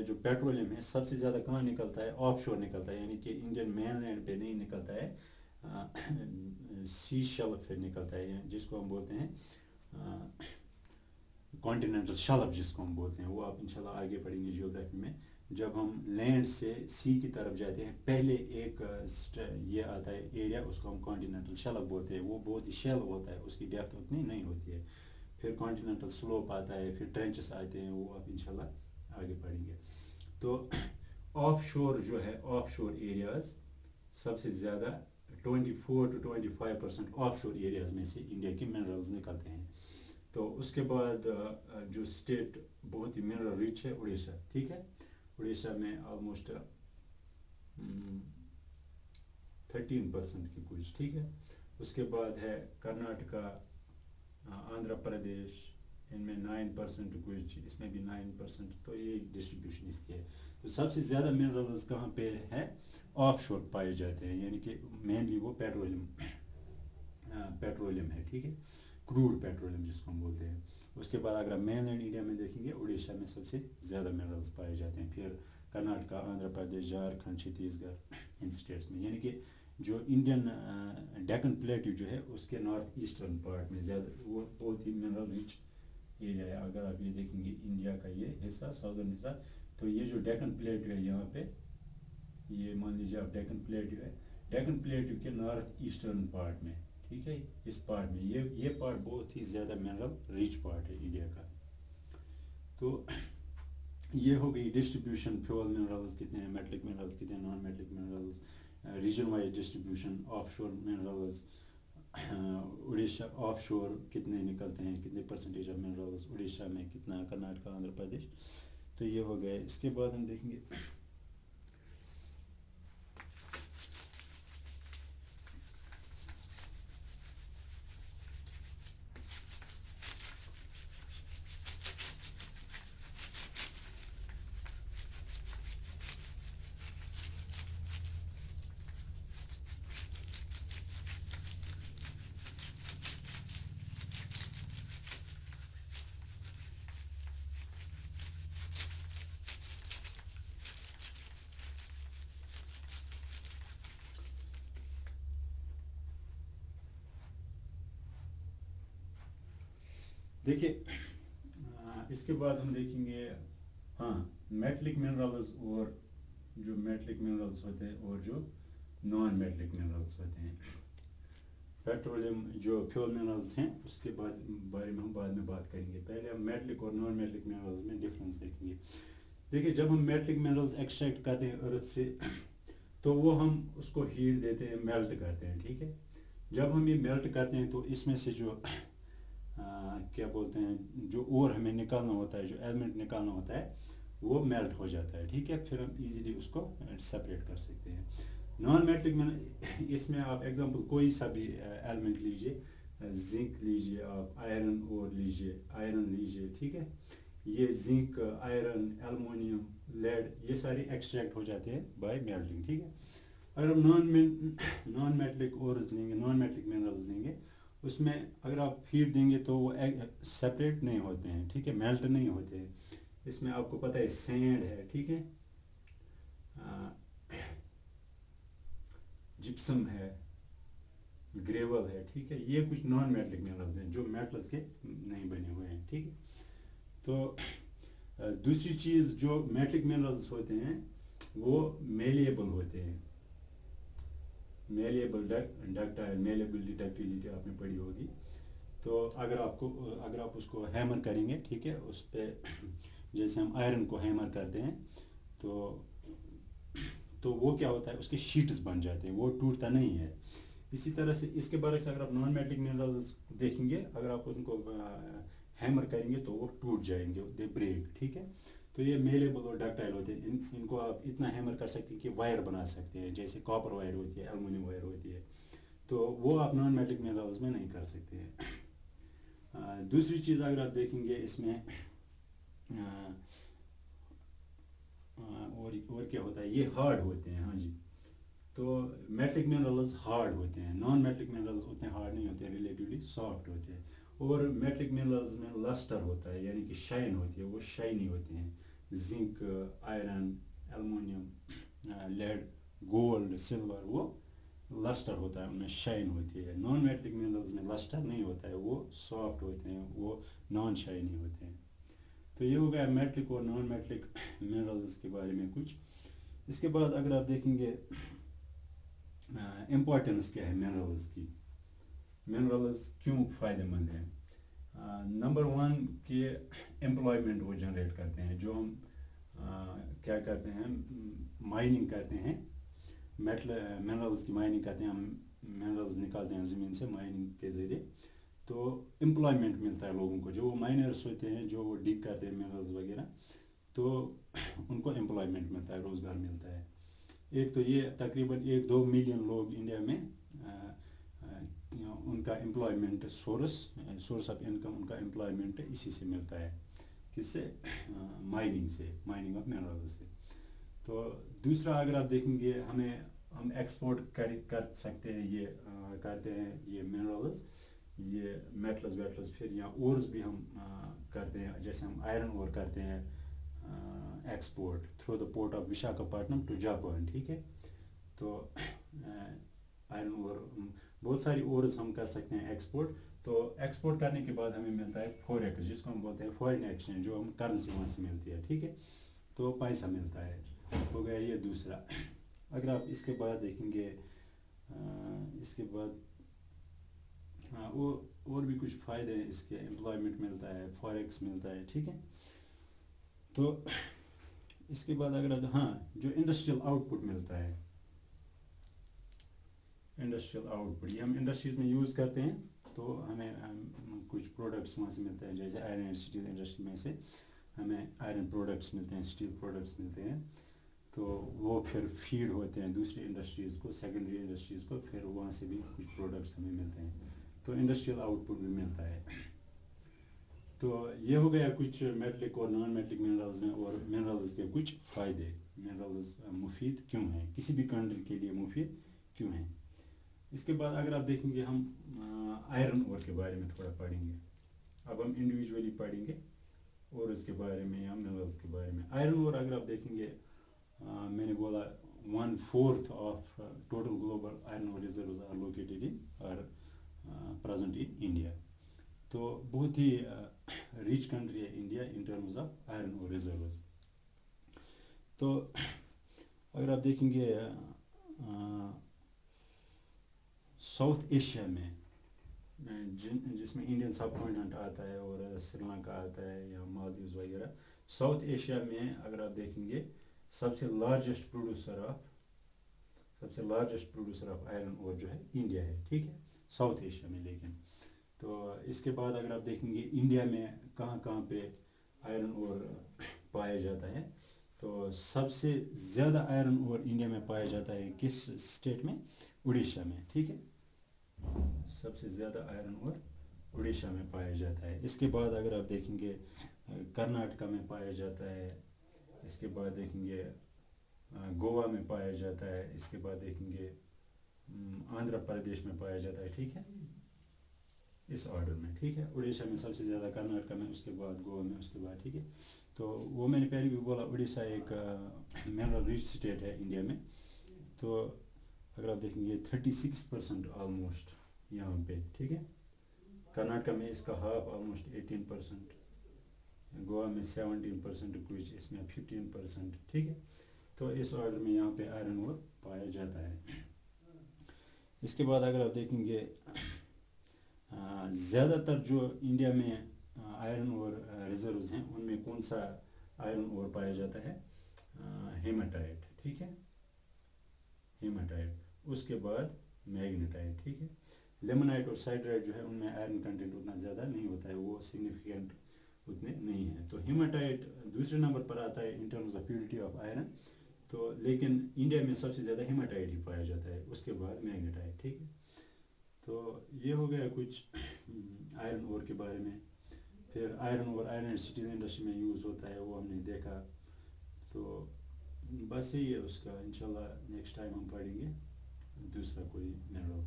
जो पेट्रोलियम है सबसे ज़्यादा कहाँ निकलता है, ऑफ शोर निकलता है, यानी कि इंडियन मेन लैंड पे नहीं निकलता है, सी शेल्फ पे निकलता है, जिसको हम बोलते हैं कॉन्टिनेंटल शेल्फ जिसको हम बोलते हैं। वो आप इंशाल्लाह आगे पढ़ेंगे जियोग्राफी में। जब हम लैंड से सी की तरफ जाते हैं, पहले एक ये आता है एरिया, उसको हम कॉन्टिनेंटल शेल्फ बोलते हैं। वो बहुत ही शेल्फ होता है, उसकी डेप्थ उतनी नहीं होती है। फिर कॉन्टिनेंटल स्लोप आता है, फिर ट्रेंचेस आते हैं, वो आप इंशाल्लाह आगे पढ़ेंगे। तो ऑफ शोर जो है, ऑफ शोर एरियाज सबसे ज़्यादा 24 to 25% ऑफ शोर एरियाज में से इंडिया के मिनरल्स निकलते हैं। तो उसके बाद जो स्टेट बहुत ही मिनरल रिच है, उड़ीसा, ठीक है। उड़ीसा में ऑलमोस्ट 13% की कुछ, ठीक है। उसके बाद है कर्नाटका, आंध्र प्रदेश, इनमें 9% कुछ, इसमें भी 9%। तो ये डिस्ट्रीब्यूशन इसकी है। तो सबसे ज़्यादा मिनरल्स कहाँ पे है, ऑफ शोर पाए जाते हैं, यानी कि मेनली वो पेट्रोलियम है, ठीक है, क्रूड पेट्रोलियम जिसको हम बोलते हैं। उसके बाद अगर आप मेन लैंड इंडिया में देखेंगे, उड़ीसा में सबसे ज़्यादा मिनरल्स पाए जाते हैं, फिर कर्नाटका, आंध्र प्रदेश, झारखंड, छत्तीसगढ़, इन स्टेट्स में। यानी कि जो इंडियन डेक्कन प्लेट्यू जो है उसके नॉर्थ ईस्टर्न पार्ट में ज़्यादा, वो बहुत ही मिनरल रिच एरिया है। अगर आप ये देखेंगे इंडिया का ये हिस्सा, साउदर्न हिस्सा, तो ये जो डेक्कन प्लेट्यू है यहाँ पे, ये मान लीजिए आप डेक्कन प्लेट्यू है, डेक्कन प्लेट्यू के नॉर्थ ईस्टर्न पार्ट में, ठीक है, इस पार्ट में ये पार्ट बहुत ही ज़्यादा मिनरल रिच पार्ट है इंडिया का। तो ये हो गई डिस्ट्रीब्यूशन, फ्यूल मिनरल्स कितने हैं, मेटलिक मिनरल्स कितने हैं, non metallic minerals, region wise distribution, of शोर मिनरल्स, उड़ीसा ऑफ शोर कितने निकलते हैं, कितने परसेंटेज ऑफ मिनरल्स उड़ीसा में, कितना कर्नाटका, आंध्र प्रदेश। तो ये हो गया। इसके बाद हम देखेंगे देखिए, इसके बाद हम देखेंगे, हाँ, मेटलिक मिनरल्स, और जो मेटलिक मिनरल्स होते हैं और जो नॉन मेटलिक मिनरल्स होते हैं। पेट्रोलियम जो फ्यूल मिनरल्स हैं उसके बारे में हम बाद में बात करेंगे। पहले हम मेटलिक और नॉन मेटलिक मिनरल्स में डिफरेंस देखेंगे। देखिए, जब हम मेटलिक मिनरल्स एक्सट्रैक्ट करते हैं अर्थ से, तो वो हम उसको हीट देते हैं, मेल्ट करते हैं, ठीक है। जब हम ये मेल्ट करते हैं तो इसमें से जो क्या बोलते हैं, जो और हमें निकालना होता है, जो एलिमेंट निकालना होता है, वो मेल्ट हो जाता है, ठीक है। फिर हम इजीली उसको सेपरेट कर सकते हैं। नॉन मेटलिक में इसमें आप एग्जांपल कोई सा भी एलिमेंट लीजिए, जिंक लीजिए, आप आयरन और लीजिए, आयरन लीजिए, ठीक है। ये जिंक, आयरन, एल्युमिनियम, लेड, ये सारे एक्सट्रैक्ट हो जाते हैं बाय मेल्टिंग, ठीक है। अगर हम नॉन मेटलिक ओर्स लेंगे, नॉन मेटलिक मिनरल्स लेंगे, उसमें अगर आप फीड देंगे तो वो सेपरेट नहीं होते हैं, ठीक है, मेल्ट नहीं होते हैं। इसमें आपको पता है सैंड है, ठीक है, जिप्सम है, ग्रेवल है, ठीक है। ये कुछ नॉन मेटलिक मिनरल्स हैं जो मेटल्स के नहीं बने हुए हैं, ठीक है। तो दूसरी चीज़, जो मेटलिक मिनरल्स होते हैं वो मेलिएबल होते हैं। मेलिएबल, डक्टाइल, मेलिएबिलिटी, डक्टिलिटी आपने पढ़ी होगी। तो अगर आप उसको हैमर करेंगे, ठीक है, उस पर जैसे हम आयरन को हैमर करते हैं, तो वो क्या होता है, उसके शीट्स बन जाते हैं, वो टूटता नहीं है। इसी तरह से इसके बारे से अगर आप नॉन मेटलिक मिनरल्स देखेंगे, अगर आप उनको हैमर करेंगे तो वो टूट जाएंगे, दे ब्रेक, ठीक है। तो ये मेलेबल और डक्टाइल होते हैं। इनको आप इतना हैमर कर सकते हैं कि वायर बना सकते हैं, जैसे कॉपर वायर होती है, एल्युमिनियम वायर होती है। तो वो आप नॉन मेटलिक मिनरल्स में नहीं कर सकते हैं। दूसरी चीज़ अगर आप देखेंगे इसमें और क्या होता है, ये हार्ड होते हैं, हाँ जी। तो मेटलिक मिनरल्स हार्ड होते हैं, नॉन मेटलिक मिनरल्स उतने हार्ड नहीं होते हैं, रिलेटिवली सॉफ्ट होते हैं। और मेटलिक मिनरल्स में लस्टर होता है, यानी कि शाइन होती है, वो शाइनी होते हैं। Zinc, iron, aluminium, lead, gold, silver, वो लस्टर होता है, उनमें शाइन होती है। नॉन मेटलिक मिनरल्स में लस्टर नहीं होता है, वो सॉफ्ट होते हैं, वो नॉन शाइनी होते हैं। तो ये हो गया मेटलिक और नॉन मेटलिक मिनरल्स के बारे में कुछ। इसके बाद अगर आप देखेंगे इम्पोर्टेंस क्या है मिनरल्स की, मिनरल्स क्यों फ़ायदेमंद हैं। नंबर वन कि एम्प्लॉयमेंट वो जनरेट करते हैं। जो हम क्या करते हैं, माइनिंग करते हैं, मेटल मिनरल्स की माइनिंग करते हैं, हम मिनरल्स निकालते हैं ज़मीन से माइनिंग के ज़रिए, तो एम्प्लॉयमेंट मिलता है लोगों को। जो वो माइनर्स होते हैं, जो वो डिग करते हैं मिनरल्स वगैरह, तो उनको एम्प्लॉयमेंट मिलता है, रोज़गार मिलता है। एक तो ये तकरीबन 1-2 मिलियन लोग इंडिया में उनका एम्प्लॉयमेंट सोर्स ऑफ इनकम, उनका एम्प्लॉयमेंट इसी से मिलता है। किससे? माइनिंग से, माइनिंग ऑफ मिनरल्स से। तो दूसरा अगर आप देखेंगे, हम एक्सपोर्ट कर सकते हैं, ये करते हैं ये मिनरल्स, ये मेटल्स वेटल्स, फिर यहाँ ओर्स भी हम करते हैं। जैसे हम आयरन ओर करते हैं export through the port of Visakhapatnam to Japan, ठीक है। तो आयरन ओर, बहुत सारी ओर्स हम कर सकते हैं एक्सपोर्ट। तो एक्सपोर्ट करने के बाद हमें मिलता है फॉरेक्स, जिसको हम बोलते हैं फॉरेन एक्सचेंज, जो हम करेंसी वहाँ से मिलती है, ठीक है। तो पैसा मिलता है, हो गया ये दूसरा। अगर आप इसके बाद देखेंगे, इसके बाद वो और भी कुछ फ़ायदे हैं इसके, एम्प्लॉयमेंट मिलता है, फॉरेक्स मिलता है, ठीक है। तो इसके बाद अगर जो इंडस्ट्रियल आउटपुट मिलता है, इंडस्ट्रियल आउटपुट, ये हम इंडस्ट्रीज में यूज़ करते हैं, तो हमें कुछ प्रोडक्ट्स वहाँ से मिलते हैं। जैसे आयरन एंड स्टील इंडस्ट्री में से हमें आयरन प्रोडक्ट्स मिलते हैं, स्टील प्रोडक्ट्स मिलते हैं, तो वो फिर फीड होते हैं दूसरी इंडस्ट्रीज़ को, सेकेंडरी इंडस्ट्रीज़ को, फिर वहाँ से भी कुछ प्रोडक्ट्स हमें मिलते हैं। तो इंडस्ट्रियल आउटपुट भी मिलता है। तो ये हो गया कुछ मेटलिक और नॉन मेटलिक मिनरल्स में, और मिनरल्स के कुछ फ़ायदे, मिनरल्स मुफीद क्यों हैं, किसी भी कंट्री के लिए मुफीद क्यों हैं। इसके बाद अगर आप देखेंगे, हम आयरन ओर के बारे में थोड़ा पढ़ेंगे। अब हम इंडिविजुअली पढ़ेंगे और इसके बारे में या मिनरल्स के बारे में। आयरन ओर अगर आप देखेंगे, मैंने बोला 1/4 of total global iron ore reserves are located in और प्रेजेंट इन इंडिया। तो बहुत ही रिच कंट्री है India in terms of iron ore reserves. तो अगर आप देखेंगे साउथ एशिया में, जिसमें इंडियन सब कॉन्टिनेंट आता है और श्रीलंका आता है या मालदीव्स वगैरह, साउथ एशिया में अगर आप देखेंगे, सबसे largest producer of iron ore जो है इंडिया है, ठीक है, साउथ एशिया में। लेकिन तो इसके बाद अगर आप देखेंगे इंडिया में कहाँ कहाँ पे आयरन ओर पाया जाता है, तो सबसे ज़्यादा आयरन ओर इंडिया में पाया जाता है किस स्टेट में? उड़ीसा में, ठीक है। सबसे ज़्यादा आयरन ओर उड़ीसा में पाया जाता है। इसके बाद अगर आप देखेंगे कर्नाटका में पाया जाता है, इसके बाद देखेंगे गोवा में पाया जाता है, इसके बाद देखेंगे आंध्र प्रदेश में पाया जाता है, ठीक है, इस ऑर्डर में, ठीक है। उड़ीसा में सबसे ज़्यादा, कर्नाटका में, उसके बाद गोवा में, उसके बाद, ठीक है। तो वो मैंने पहले भी बोला, उड़ीसा एक मिनरल रिच स्टेट है इंडिया में। तो अगर आप देखेंगे 36% ऑलमोस्ट यहाँ पे, ठीक है। कर्नाटका में इसका हाफ ऑलमोस्ट 18%, गोवा में 17% कुछ, इसमें 15%, ठीक है। तो इस ऑर्डर में यहाँ पे आयरन ओर पाया जाता है। इसके बाद अगर आप देखेंगे ज़्यादातर जो इंडिया में आयरन ओर रिजर्व्स हैं, उनमें कौन सा आयरन ओर पाया जाता है? हेमाटाइट, ठीक है, हेमाटाइट। उसके बाद मैग्नेटाइट, ठीक है। लेमनाइट और साइड्राइट जो है, उनमें आयरन कंटेंट उतना ज़्यादा नहीं होता है, वो सिग्निफिकेंट उतने नहीं हैं। तो हेमाटाइट दूसरे नंबर पर आता है इन terms of purity of iron. तो लेकिन इंडिया में सबसे ज़्यादा हेमाटाइट ही पाया जाता है, उसके बाद मैग्नेटाइट, ठीक है। तो ये हो गया कुछ आयरन ओर के बारे में। फिर iron ore iron and steel industry में यूज़ होता है, वो हमने देखा। तो बस यही है उसका। इंशाल्लाह नेक्स्ट टाइम हम पढ़ेंगे दूसरा कोई मिनरल।